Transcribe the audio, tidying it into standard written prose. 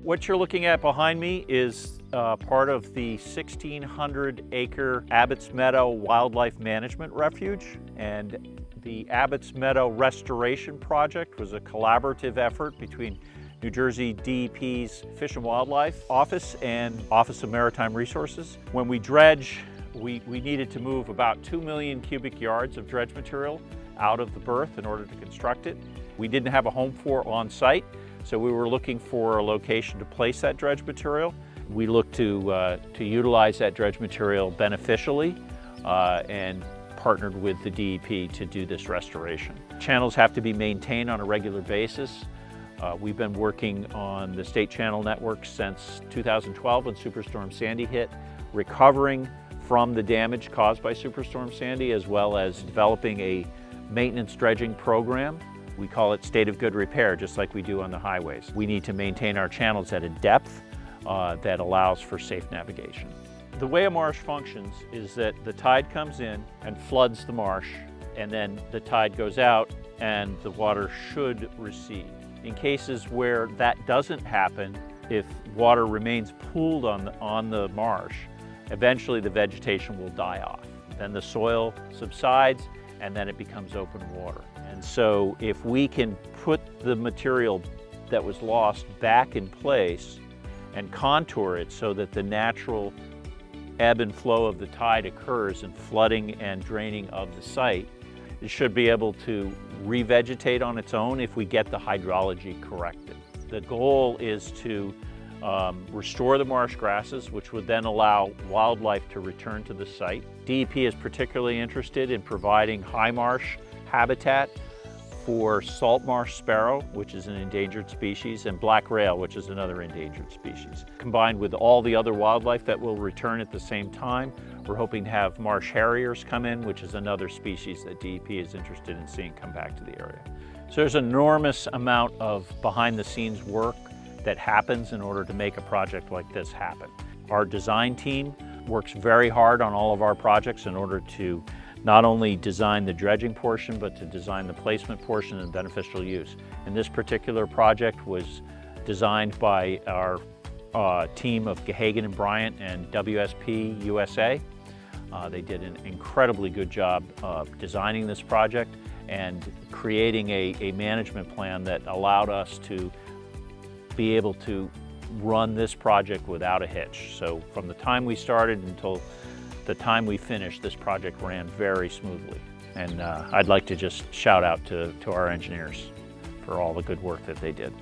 What you're looking at behind me is part of the 1,600-acre Abbott Meadows Wildlife Management Refuge. And the Abbott Meadows Restoration Project was a collaborative effort between New Jersey DEP's Fish and Wildlife Office and Office of Maritime Resources. When we dredge, we needed to move about 2 million cubic yards of dredge material out of the berth in order to construct it. We didn't have a home for it on site, so we were looking for a location to place that dredge material. We looked to utilize that dredge material beneficially and partnered with the DEP to do this restoration. Channels have to be maintained on a regular basis. We've been working on the state channel network since 2012 when Superstorm Sandy hit, recovering from the damage caused by Superstorm Sandy, as well as developing a maintenance dredging program. We call it state of good repair, just like we do on the highways. We need to maintain our channels at a depth that allows for safe navigation. The way a marsh functions is that the tide comes in and floods the marsh, and then the tide goes out and the water should recede. In cases where that doesn't happen, if water remains pooled on the marsh, eventually the vegetation will die off. Then the soil subsides and then it becomes open water. And so if we can put the material that was lost back in place and contour it so that the natural ebb and flow of the tide occurs in flooding and draining of the site, it should be able to revegetate on its own if we get the hydrology corrected. The goal is to restore the marsh grasses, which would then allow wildlife to return to the site. DEP is particularly interested in providing high marsh habitat for salt marsh sparrow, which is an endangered species, and black rail, which is another endangered species. Combined with all the other wildlife that will return at the same time, we're hoping to have marsh harriers come in, which is another species that DEP is interested in seeing come back to the area. So there's an enormous amount of behind-the-scenes work that happens in order to make a project like this happen. Our design team works very hard on all of our projects in order to not only design the dredging portion, but to design the placement portion and beneficial use. And this particular project was designed by our team of Gahagan and Bryant and WSP USA. They did an incredibly good job of designing this project and creating a management plan that allowed us to be able to run this project without a hitch. So from the time we started until the time we finished, this project ran very smoothly. And I'd like to just shout out to our engineers for all the good work that they did.